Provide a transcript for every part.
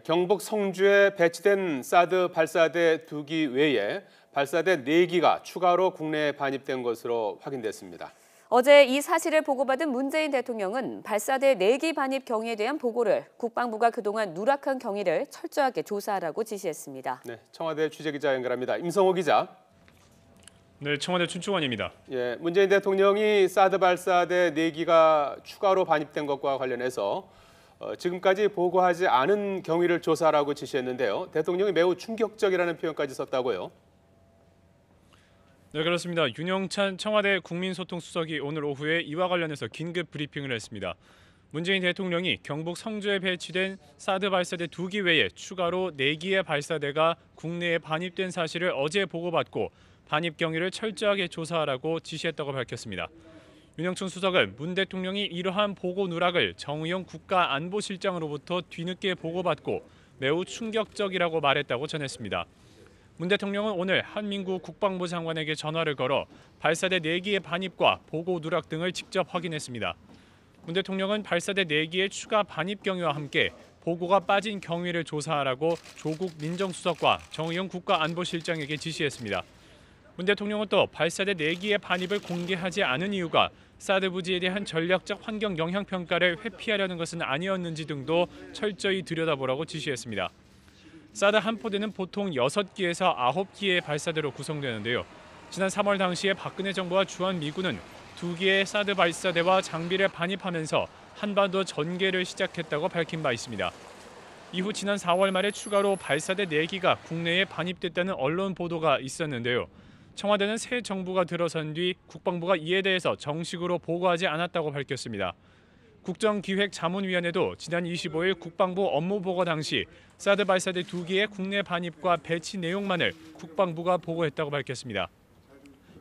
경북 성주에 배치된 사드 발사대 2기 외에 발사대 4기가 추가로 국내에 반입된 것으로 확인됐습니다. 어제 이 사실을 보고받은 문재인 대통령은 발사대 4기 반입 경위에 대한 보고를 국방부가 그동안 누락한 경위를 철저하게 조사하라고 지시했습니다. 네, 청와대 취재기자 연결합니다. 임성호 기자. 네, 청와대 춘추관입니다. 문재인 대통령이 사드 발사대 4기가 추가로 반입된 것과 관련해서 지금까지 보고하지 않은 경위를 조사하라고 지시했는데요. 대통령이 매우 충격적이라는 표현까지 썼다고요. 네, 그렇습니다. 윤영찬 청와대 국민소통수석이 오늘 오후에 이와 관련해서 긴급 브리핑을 했습니다. 문재인 대통령이 경북 성주에 배치된 사드 발사대 2기 외에 추가로 4기의 발사대가 국내에 반입된 사실을 어제 보고받고 반입 경위를 철저하게 조사하라고 지시했다고 밝혔습니다. 윤영춘 수석은 문 대통령이 이러한 보고 누락을 정의용 국가안보실장으로부터 뒤늦게 보고받고 매우 충격적이라고 말했다고 전했습니다. 문 대통령은 오늘 한민구 국방부 장관에게 전화를 걸어 발사대 4기의 반입과 보고 누락 등을 직접 확인했습니다. 문 대통령은 발사대 4기의 추가 반입 경위와 함께 보고가 빠진 경위를 조사하라고 조국 민정수석과 정의용 국가안보실장에게 지시했습니다. 문 대통령은 또 발사대 4기의 반입을 공개하지 않은 이유가 사드 부지에 대한 전략적 환경 영향 평가를 회피하려는 것은 아니었는지 등도 철저히 들여다보라고 지시했습니다. 사드 한 포대는 보통 6기에서 9기의 발사대로 구성되는데요. 지난 3월 당시에 박근혜 정부와 주한미군은 2기의 사드 발사대와 장비를 반입하면서 한반도 전개를 시작했다고 밝힌 바 있습니다. 이후 지난 4월 말에 추가로 발사대 4기가 국내에 반입됐다는 언론 보도가 있었는데요. 청와대는 새 정부가 들어선 뒤 국방부가 이에 대해서 정식으로 보고하지 않았다고 밝혔습니다. 국정기획자문위원회도 지난 25일 국방부 업무보고 당시 사드 발사대 2기의 국내 반입과 배치 내용만을 국방부가 보고했다고 밝혔습니다.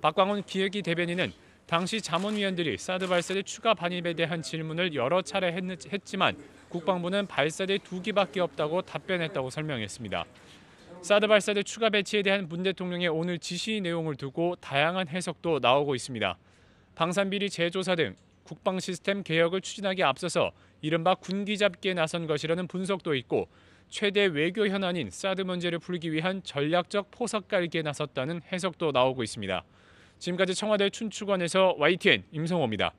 박광훈 기획위 대변인은 당시 자문위원들이 사드 발사대 추가 반입에 대한 질문을 여러 차례 했지만 국방부는 발사대 2기밖에 없다고 답변했다고 설명했습니다. 사드 발사대 추가 배치에 대한 문 대통령의 오늘 지시 내용을 두고 다양한 해석도 나오고 있습니다. 방산비리 재조사 등 국방 시스템 개혁을 추진하기에 앞서서 이른바 군기 잡기에 나선 것이라는 분석도 있고 최대 외교 현안인 사드 문제를 풀기 위한 전략적 포석 깔기에 나섰다는 해석도 나오고 있습니다. 지금까지 청와대 춘추관에서 YTN 임성호입니다.